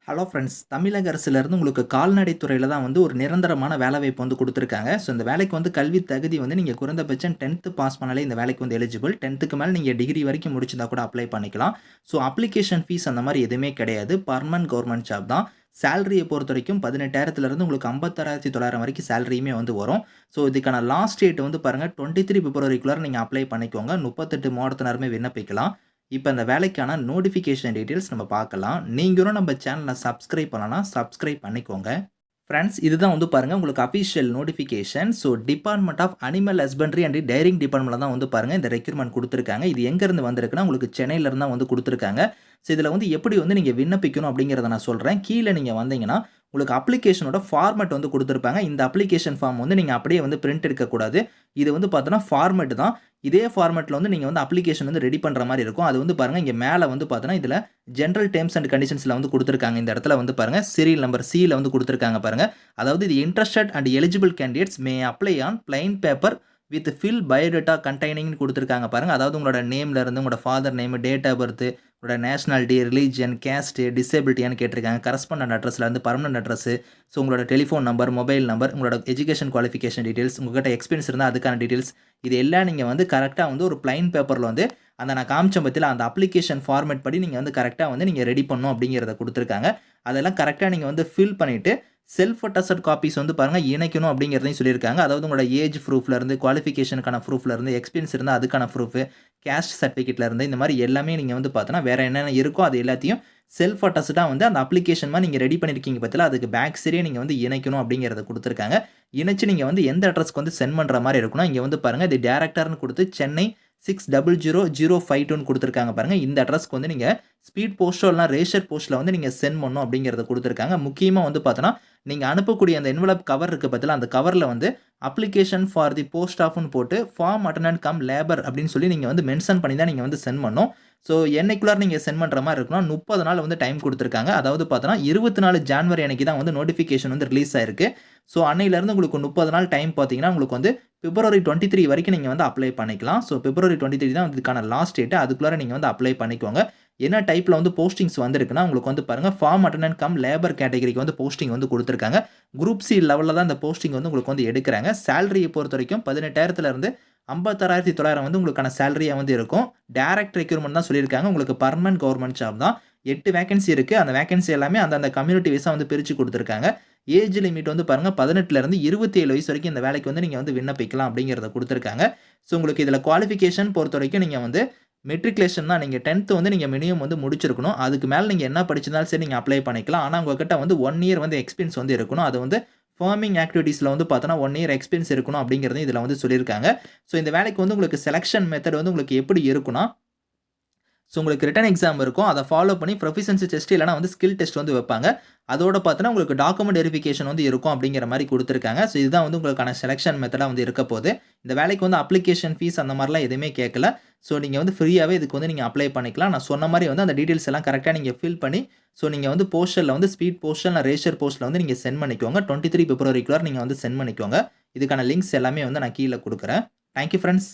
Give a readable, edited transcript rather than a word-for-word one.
Hello friends. தமிழக அரசுலேருந்து உங்களுக்கு கால்நடை துறையில தான் வந்து ஒரு நிரந்தரமான வேலைவாய்ப்பு வந்து குடுத்துருக்காங்க. ஸோ இந்த வேலைக்கு வந்து கல்வி தகுதி வந்து நீங்க குறைந்தபட்சம் 10த் பாஸ் பண்ணாலே இந்த வேலைக்கு வந்து எலிஜிபிள். 10த்துக்கு மேல நீங்க டிகிரி வரைக்கும் முடிச்சிருந்தா கூட அப்ளை பண்ணிக்கலாம். ஸோ அப்ளிகேஷன் ஃபீஸ் அந்த மாரி எதுவுமே கிடையாது. பெர்மனன்ட் கவர்ன்மென்ட் ஜாப் தான். சேலரிய பொறுத்தவரைக்கும் 18,000லேருந்து உங்களுக்கு 56,900 வரைக்கும் சேலரியுமே வந்து வரும். ஸோ இதுக்கான லாஸ்ட் டேட் வந்து பாருங்க 23 பிப்ரவரிக்குள்ளார நீங்க அப்ளை பண்ணிக்கோங்க. 38 மாவட்டத்தினருமே விண்ணப்பிக்கலாம். இப்ப இந்த வேலைக்கான நோட்டிஃபிகேஷன் டீட்டெயில்ஸ் நம்ம பார்க்கலாம். நீங்களும் நம்ம சேனல சப்ஸ்கிரைப் பண்ணலனா சப்ஸ்கிரைப் பண்ணிக்கோங்க. ஃபிரெண்ட்ஸ், இதுதான் வந்து பாருங்க உங்களுக்கு official notification. So department of animal husbandry and dairying டிபார்ட்மெண்ட்ல தான் வந்து பாருங்க இந்த ரெக்ரூட்மென்ட் குடுத்துருக்காங்க. இது எங்கேருந்து வந்திருக்குன்னா உங்களுக்கு சென்னையில இருந்து தான் வந்து குடுத்துருக்காங்க. ஸோ இதில வந்து எப்படி வந்து நீங்க விண்ணப்பிக்கணும் அப்படிங்கிறத நான் சொல்றேன். கீழ நீங்க வந்தீங்கன்னா உங்களுக்கு அப்ளிகேஷனோட ஃபார்மேட் வந்து குடுத்துருப்பாங்க. இந்த அப்ளிகேஷன் ஃபார்ம் வந்து நீங்க அப்படியே வந்து பிரிண்ட் எடுக்கக்கூடாது. இது வந்து பார்த்தோன்னா ஃபார்மேட் தான். இதே ஃபார்மேட்ல வந்து நீங்க வந்து அப்ளிகேஷன் வந்து ரெடி பண்ற மாரி இருக்கும். அது வந்து பாருங்க இங்க மேல வந்து பார்த்தோன்னா, இதில ஜெனரல் டெர்ம்ஸ் அண்ட் கண்டிஷன்ஸ்ல வந்து குடுத்துருக்காங்க. இந்த இடத்துல வந்து பாருங்க சீரியல் நம்பர் சில வந்து குடுத்துருக்காங்க பாருங்க. அதாவது இது interested and eligible candidates may apply on plain paper with fill biodata கன்டெய்னிங்னு குடுத்துருக்காங்க பாருங்க. அதாவது உங்களோட நேம்ல இருந்து உங்களோட father name, date of birth, உங்களோட நேஷனாலிட்டி, ரிலிஜியன், கேஸ்ட், டிசேபிலிட்டியான்னு கேட்டிருக்காங்க. கரஸ்பாண்டன்ட் அட்ரஸ்ல இருந்து பெர்மனன்ட் அட்ரஸ், ஸோ உங்களோட டெலிஃபோன் நம்பர், மொபைல் நம்பர், உங்களோட எஜுகேஷன் குவாலிஃபிகேஷன் டீட்டெயில்ஸ், உங்ககிட்ட எக்ஸ்பீரியன்ஸ் இருந்தா அதுக்கான டீட்டெயில்ஸ், இது எல்லாம் நீங்க வந்து கரெக்ட்டா வந்து ஒரு பிளைன் பேப்பர்ல வந்து அந்த நான் காமிச்சேன் பாத்தீங்களா, அந்த அப்ளிகேஷன் ஃபார்மேட் படி நீங்க வந்து கரெக்ட்டா வந்து நீங்க ரெடி பண்ணணும் அப்படிங்கிறத குடுத்துருக்காங்க. அதெல்லாம் கரெக்ட்டா நீங்க வந்து ஃபில் பண்ணிட்டு செல்ஃப் அட்டஸ்டட் காப்பீஸ் வந்து பாருங்க இணைக்கணும் அப்படிங்கிறதையும் சொல்லியிருக்காங்க. அதாவது உங்களோட ஏஜ் ப்ரூஃப்ல இருந்து, குவாலிஃபிகேஷனுக்கான ப்ரூஃப்ல இருந்து, எக்ஸ்பீரியன்ஸ் இருந்தா அதுக்கான ப்ரூஃப், கேஸ்ட் சர்டிஃபிகேட்ல இருந்து இந்த மாரி எல்லாமே நீங்க வந்து பார்த்தோன்னா, வேற என்னென்ன இருக்கோ அது எல்லாத்தையும் செல்ஃப் அட்டஸ்டடா வந்து அந்த அப்ளிகேஷன் மாரி நீங்க ரெடி பண்ணியிருக்கீங்க பாத்தீங்களா, அதுக்கு பேக் சைடே நீங்க வந்து இணைக்கணும் அப்படிங்கிறத குடுத்துருக்காங்க. இணைச்சு நீங்க வந்து எந்த அட்ரஸ்க்கு வந்து சென்ட் பண்ற மாரி இருக்கும்னா, இங்க வந்து பாருங்க இது டைரக்டர்ன்னு குடுத்து சென்னை 600052 குடுத்துருக்காங்க பாருங்க. இந்த அட்ரஸ்க்கு வந்து நீங்க ஸ்பீட் போஸ்ட்டோ இல்லனா ரேஷர் போஸ்ட்ல வந்து நீங்க சென்ட் பண்ணணும் அப்படிங்கிறத குடுத்துருக்காங்க. முக்கியமா வந்து பார்த்தோன்னா, நீங்க அனுப்பக்கூடிய அந்த என்வலப் கவர் இருக்கு பாத்தீங்களா, அந்த கவர்ல வந்து அப்ளிகேஷன் ஃபார் தி போஸ்ட் ஆஃப்னு போட்டு ஃபார்ம் அட்டெண்டன்ட் கம் லேபர் அப்படின்னு சொல்லி நீங்க வந்து மென்ஷன் பண்ணி தான் நீங்க வந்து சென்ட் பண்ணணும். ஸோ என்னைக்குள்ளார நீங்க சென்ட் பண்ற மாரி இருக்குன்னா, 30 நாள் வந்து டைம் குடுத்துருக்காங்க. அதாவது பார்த்தோன்னா, 24 ஜான்வரி அன்னைக்கு தான் வந்து நோட்டிஃபிகேஷன் வந்து ரிலீஸ் ஆயிருக்கு. ஸோ அன்னையிலிருந்து உங்களுக்கு 30 நாள் டைம் பார்த்தீங்கன்னா, உங்களுக்கு வந்து பிப்ரவரி 23 வரைக்கும் நீங்க வந்து அப்ளை பண்ணிக்கலாம். ஸோ பிப்ரவரி 23 தான் இதுக்கான லாஸ்ட் டேட். அதுக்குள்ளார நீங்க வந்து அப்ளை பண்ணிக்கோங்க. என்ன டைப்ல வந்து போஸ்டிங்ஸ் வந்திருக்குன்னா, உங்களுக்கு வந்து பாருங்க ஃபார்ம் அட்டெண்டன்ட் கம் லேபர் கேட்டகரிக்கு வந்து போஸ்டிங் வந்து குடுத்துருக்காங்க. குரூப் சி லெவல்ல தான் இந்த போஸ்டிங் வந்து உங்களுக்கு வந்து எடுக்குறாங்க. சேலரிய பொறுத்தவரைக்கும் 18,000லேருந்து 56,900 வந்து உங்களுக்கான சேலரியா வந்து இருக்கும். டைரக்ட் ரெக்ரூட்மென்ட் தான் சொல்லியிருக்காங்க. உங்களுக்கு பெர்மனன்ட் கவர்ன்மென்ட் ஜாப் தான். 8 வேக்கன்சி இருக்கு. அந்த வேக்கன்சி எல்லாமே அந்தந்த கம்யூனிட்டி வைஸா வந்து பிரிச்சு குடுத்துருக்காங்க. ஏஜ் லிமிட் வந்து பாருங்க 18லேருந்து 27 வயசு வரைக்கும் இந்த வேலைக்கு வந்து நீங்க வந்து விண்ணப்பிக்கலாம் அப்படிங்கிறத குடுத்துருக்காங்க. ஸோ உங்களுக்கு இதில குவாலிஃபிகேஷன் பொறுத்தவரைக்கும் நீங்க வந்து மெட்ரிகுலேஷன் தான். நீங்க 10த் வந்து நீங்க மினிமம் வந்து முடிச்சிருக்கணும். அதுக்கு மேல நீங்க என்ன படிச்சிருந்தாலும் சரி நீங்க அப்ளை பண்ணிக்கலாம். ஆனா உங்ககிட்ட வந்து 1 இயர் வந்து எக்ஸ்பீரியன்ஸ் வந்து இருக்கணும். அது வந்து ஃபார்மிங் ஆக்டிவிட்டீஸ்ல வந்து பார்த்தோன்னா 1 இயர் எக்ஸ்பீரியன்ஸ் இருக்கணும் அப்படிங்கிறதையும் இதில வந்து சொல்லியிருக்காங்க. ஸோ இந்த வேலைக்கு வந்து உங்களுக்கு செலக்ஷன் மெத்தட் வந்து உங்களுக்கு எப்படி இருக்குன்னா, ஸோ உங்களுக்கு ரிட்டன் எக்ஸாம் இருக்கும். அத ஃபாலோ பண்ணி ப்ரொஃபிஷியன்சி டெஸ்ட் இல்லன்னா வந்து ஸ்கில் டெஸ்ட் வந்து வைப்பாங்க. அதோட பார்த்தோன்னா உங்களுக்கு டாக்குமெண்ட் வெரிஃபிகேஷன் வந்து இருக்கும் அப்படிங்கிற மாரி குடுத்துருக்காங்க. ஸோ இதுதான் வந்து உங்களுக்கான செலக்ஷன் மெத்தடா வந்து இருக்க போது. இந்த வேலைக்கு வந்து அப்ளிகேஷன் ஃபீஸ் அந்த மாரிலாம் எதுவுமே கேட்கல. ஸோ நீங்க வந்து ஃப்ரீயாவே இதுக்கு வந்து நீங்க அப்ளை பண்ணிக்கலாம். நான் சொன்ன மாரி வந்து அந்த டீட்டெயில்ஸ் எல்லாம் கரெக்ட்டா நீங்க ஃபில் பண்ணி, ஸோ நீங்க வந்து போஸ்டல்ல வந்து ஸ்பீட் போஸ்ட் இல்ல ரேஷர் போஸ்ட்ல வந்து நீங்க சென்ட் பண்ணிக்கோங்க. 23 பிப்ரவரிக்குள்ளார நீங்க வந்து சென்ட் பண்ணிக்கோங்க. இதுக்கான லிங்க்ஸ் எல்லாமே வந்து நான் கீழ குடுக்குறேன். Thank you friends.